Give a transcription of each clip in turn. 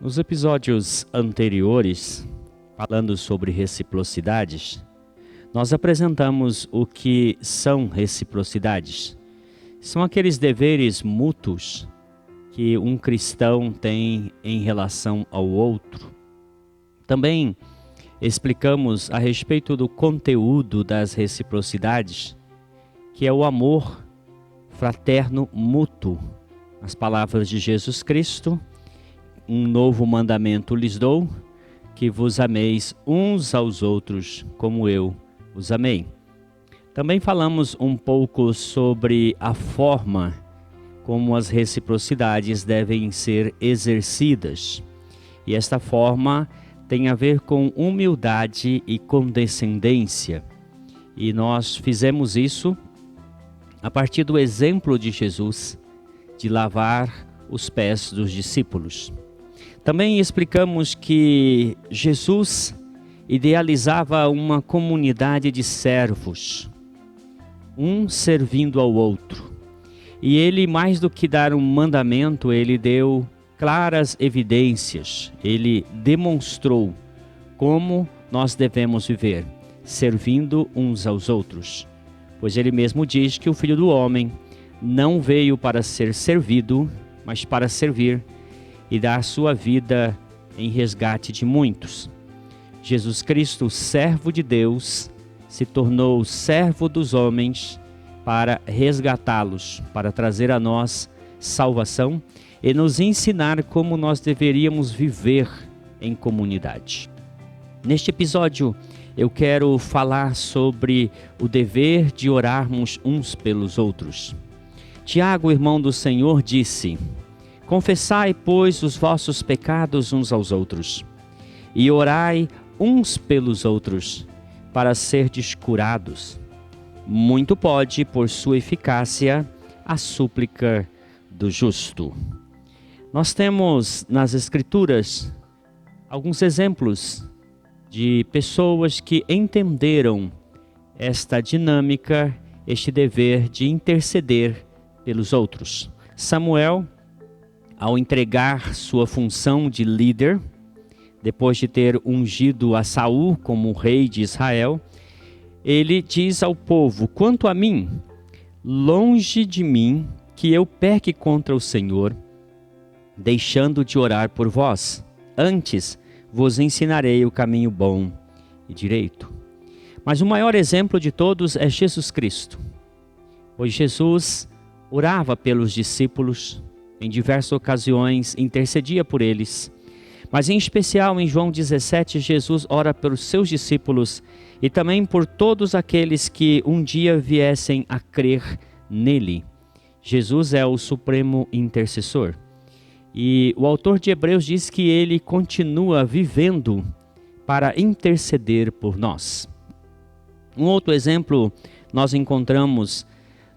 Nos episódios anteriores, falando sobre reciprocidades, nós apresentamos o que são reciprocidades. São aqueles deveres mútuos que um cristão tem em relação ao outro. Também explicamos a respeito do conteúdo das reciprocidades, que é o amor fraterno mútuo. As palavras de Jesus Cristo: um novo mandamento lhes dou, que vos ameis uns aos outros como eu os amei. Também falamos um pouco sobre a forma como as reciprocidades devem ser exercidas. E esta forma tem a ver com humildade e condescendência. E nós fizemos isso a partir do exemplo de Jesus, de lavar os pés dos discípulos. Também explicamos que Jesus idealizava uma comunidade de servos, um servindo ao outro. E ele, mais do que dar um mandamento, ele deu claras evidências. Ele demonstrou como nós devemos viver, servindo uns aos outros. Pois ele mesmo diz que o Filho do Homem não veio para ser servido, mas para servir e dar sua vida em resgate de muitos. Jesus Cristo, servo de Deus, se tornou servo dos homens para resgatá-los, para trazer a nós salvação e nos ensinar como nós deveríamos viver em comunidade. Neste episódio, eu quero falar sobre o dever de orarmos uns pelos outros. Tiago, irmão do Senhor, disse: confessai, pois, os vossos pecados uns aos outros, e orai uns pelos outros, para serdes curados. Muito pode, por sua eficácia, a súplica do justo. Nós temos nas Escrituras alguns exemplos de pessoas que entenderam esta dinâmica, este dever de interceder pelos outros. Samuel, ao entregar sua função de líder, depois de ter ungido a Saul como rei de Israel, ele diz ao povo: quanto a mim, longe de mim que eu peque contra o Senhor, deixando de orar por vós. Antes vos ensinarei o caminho bom e direito. Mas o maior exemplo de todos é Jesus Cristo, pois Jesus orava pelos discípulos, em diversas ocasiões intercedia por eles, mas em especial em João 17, Jesus ora pelos seus discípulos e também por todos aqueles que um dia viessem a crer nele. Jesus é o supremo intercessor. E o autor de Hebreus diz que ele continua vivendo para interceder por nós. Um outro exemplo nós encontramos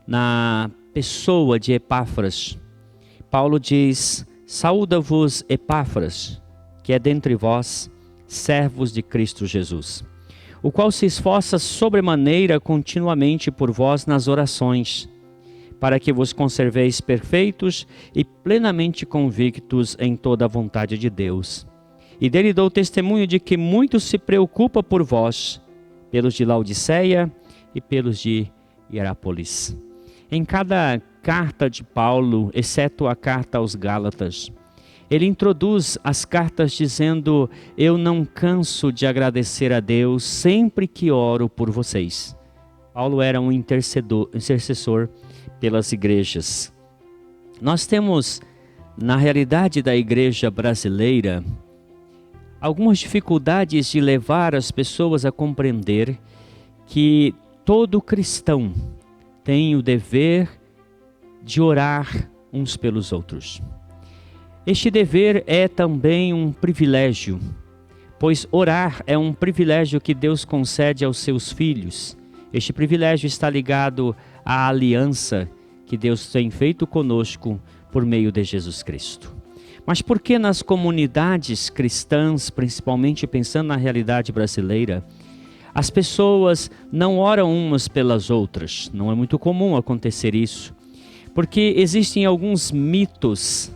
na pessoa de Epáfras. Paulo diz: saúda-vos Epáfras, que é dentre vós, servos de Cristo Jesus, o qual se esforça sobremaneira continuamente por vós nas orações, para que vos conserveis perfeitos e plenamente convictos em toda a vontade de Deus. E dele dou testemunho de que muito se preocupa por vós, pelos de Laodiceia e pelos de Hierápolis. Em cada carta de Paulo, exceto a carta aos Gálatas, ele introduz as cartas dizendo: eu não canso de agradecer a Deus sempre que oro por vocês. Paulo era um intercessor pelas igrejas. Nós temos, na realidade da igreja brasileira, algumas dificuldades de levar as pessoas a compreender que todo cristão tem o dever de orar uns pelos outros. Este dever é também um privilégio, pois orar é um privilégio que Deus concede aos seus filhos. Este privilégio está ligado à aliança que Deus tem feito conosco por meio de Jesus Cristo. Mas por que nas comunidades cristãs, principalmente pensando na realidade brasileira, as pessoas não oram umas pelas outras? Não é muito comum acontecer isso, porque existem alguns mitos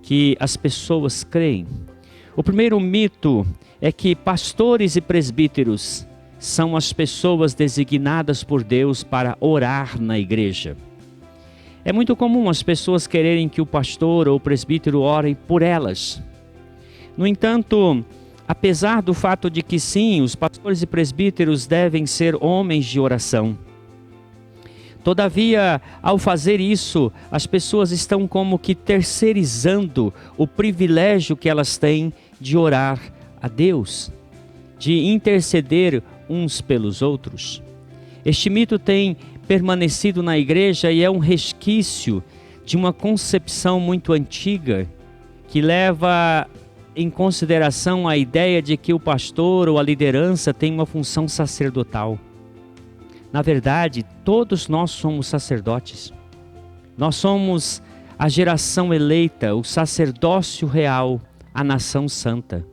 que as pessoas creem. O primeiro mito é que pastores e presbíteros são as pessoas designadas por Deus para orar na igreja. É muito comum as pessoas quererem que o pastor ou o presbítero orem por elas. No entanto, apesar do fato de que sim, os pastores e presbíteros devem ser homens de oração, todavia, ao fazer isso, as pessoas estão como que terceirizando o privilégio que elas têm de orar a Deus, de interceder uns pelos outros. Este mito tem permanecido na igreja e é um resquício de uma concepção muito antiga que leva em consideração a ideia de que o pastor ou a liderança tem uma função sacerdotal. Na verdade, todos nós somos sacerdotes. Nós somos a geração eleita, o sacerdócio real, a nação santa.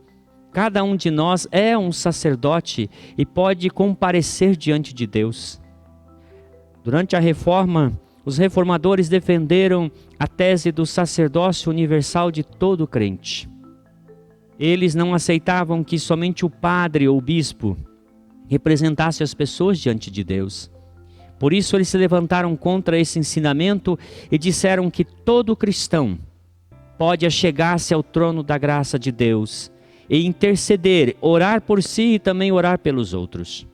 Cada um de nós é um sacerdote e pode comparecer diante de Deus. Durante a Reforma, os reformadores defenderam a tese do sacerdócio universal de todo crente. Eles não aceitavam que somente o padre ou o bispo representasse as pessoas diante de Deus. Por isso eles se levantaram contra esse ensinamento e disseram que todo cristão pode achegar-se ao trono da graça de Deus e interceder, orar por si e também orar pelos outros.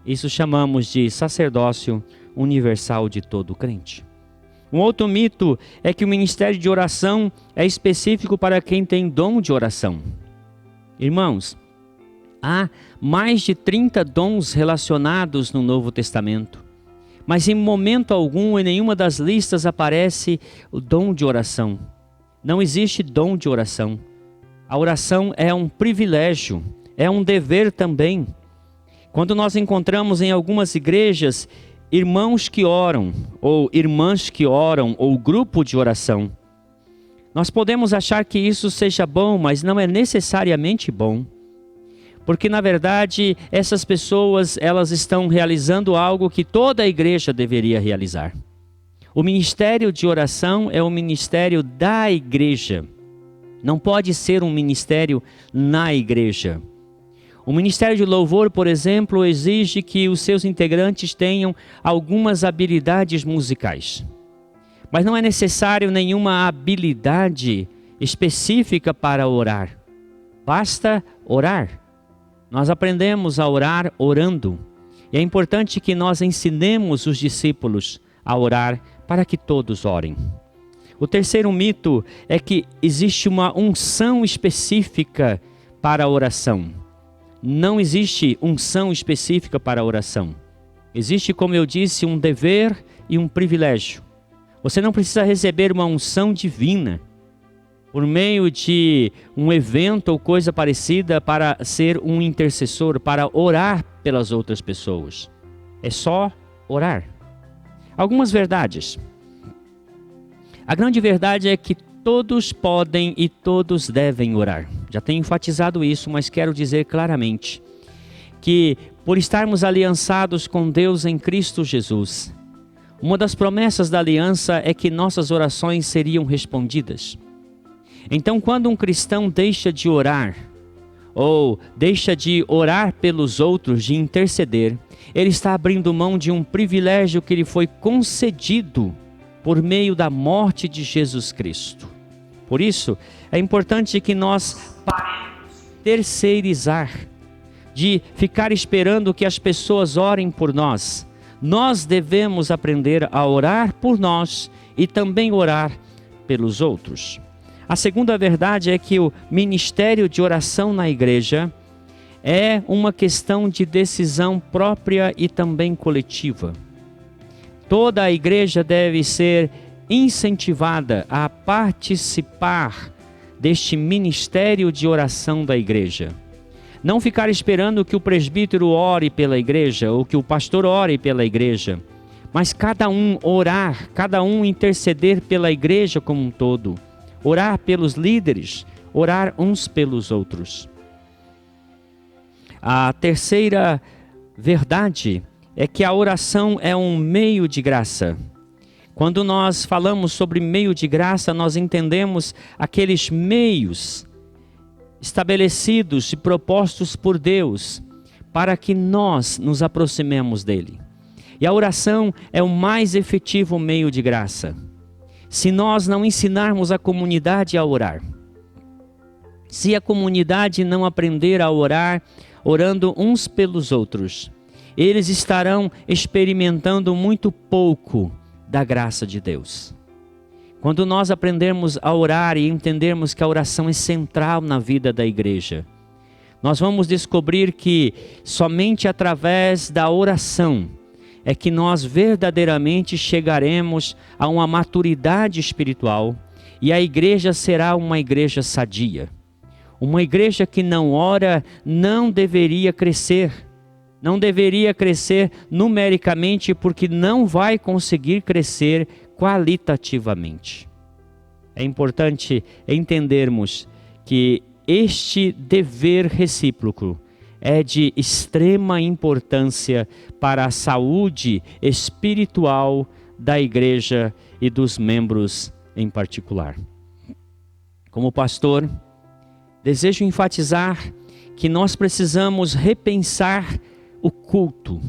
Isso chamamos de sacerdócio universal de todo crente. Um outro mito é que o ministério de oração é específico para quem tem dom de oração. Irmãos, há mais de 30 dons relacionados no Novo Testamento, mas em momento algum, em nenhuma das listas aparece o dom de oração. Não existe dom de oração. A oração é um privilégio, é um dever também. Quando nós encontramos em algumas igrejas irmãos que oram, ou irmãs que oram, ou grupo de oração, nós podemos achar que isso seja bom, mas não é necessariamente bom. Porque na verdade essas pessoas, elas estão realizando algo que toda a igreja deveria realizar. O ministério de oração é o ministério da igreja. Não pode ser um ministério na igreja. O ministério de louvor, por exemplo, exige que os seus integrantes tenham algumas habilidades musicais. Mas não é necessário nenhuma habilidade específica para orar. Basta orar. Nós aprendemos a orar orando. E é importante que nós ensinemos os discípulos a orar para que todos orem. O terceiro mito é que existe uma unção específica para a oração. Não existe unção específica para a oração. Existe, como eu disse, um dever e um privilégio. Você não precisa receber uma unção divina por meio de um evento ou coisa parecida para ser um intercessor, para orar pelas outras pessoas. É só orar. Algumas verdades. A grande verdade é que todos podem e todos devem orar. Já tenho enfatizado isso, mas quero dizer claramente que por estarmos aliançados com Deus em Cristo Jesus, uma das promessas da aliança é que nossas orações seriam respondidas. Então, quando um cristão deixa de orar, ou deixa de orar pelos outros, de interceder, ele está abrindo mão de um privilégio que lhe foi concedido por meio da morte de Jesus Cristo. Por isso, é importante que nós paremos de terceirizar, de ficar esperando que as pessoas orem por nós. Nós devemos aprender a orar por nós e também orar pelos outros. A segunda verdade é que o ministério de oração na igreja é uma questão de decisão própria e também coletiva. Toda a igreja deve ser incentivada a participar deste ministério de oração da igreja. Não ficar esperando que o presbítero ore pela igreja ou que o pastor ore pela igreja, mas cada um orar, cada um interceder pela igreja como um todo. Orar pelos líderes, orar uns pelos outros. A terceira verdade é que a oração é um meio de graça. Quando nós falamos sobre meio de graça, nós entendemos aqueles meios estabelecidos e propostos por Deus para que nós nos aproximemos dele. E a oração é o mais efetivo meio de graça. Se nós não ensinarmos a comunidade a orar, se a comunidade não aprender a orar, orando uns pelos outros, eles estarão experimentando muito pouco da graça de Deus. Quando nós aprendermos a orar e entendermos que a oração é central na vida da igreja, nós vamos descobrir que somente através da oração é que nós verdadeiramente chegaremos a uma maturidade espiritual e a igreja será uma igreja sadia. Uma igreja que não ora não deveria crescer. Não deveria crescer numericamente porque não vai conseguir crescer qualitativamente. É importante entendermos que este dever recíproco é de extrema importância para a saúde espiritual da igreja e dos membros em particular. Como pastor, desejo enfatizar que nós precisamos repensar o culto.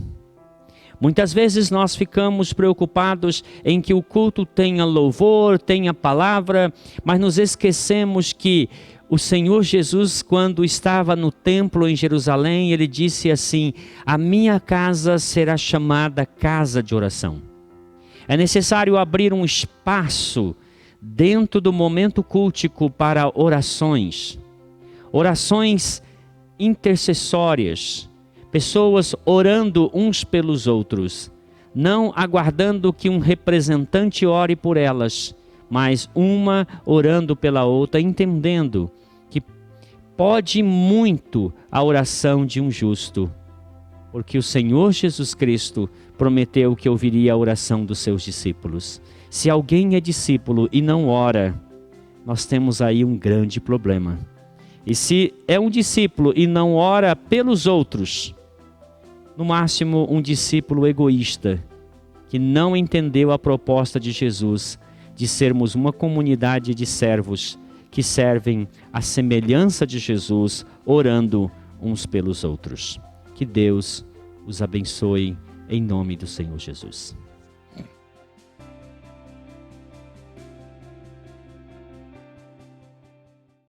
Muitas vezes nós ficamos preocupados em que o culto tenha louvor, tenha palavra, mas nos esquecemos que o Senhor Jesus, quando estava no templo em Jerusalém, ele disse assim: a minha casa será chamada casa de oração. É necessário abrir um espaço dentro do momento cultico para orações intercessórias, pessoas orando uns pelos outros, não aguardando que um representante ore por elas, mas uma orando pela outra, entendendo que pode muito a oração de um justo, porque o Senhor Jesus Cristo prometeu que ouviria a oração dos seus discípulos. Se alguém é discípulo e não ora, nós temos aí um grande problema. E se é um discípulo e não ora pelos outros, no máximo um discípulo egoísta, que não entendeu a proposta de Jesus de sermos uma comunidade de servos que servem à semelhança de Jesus, orando uns pelos outros. Que Deus os abençoe em nome do Senhor Jesus.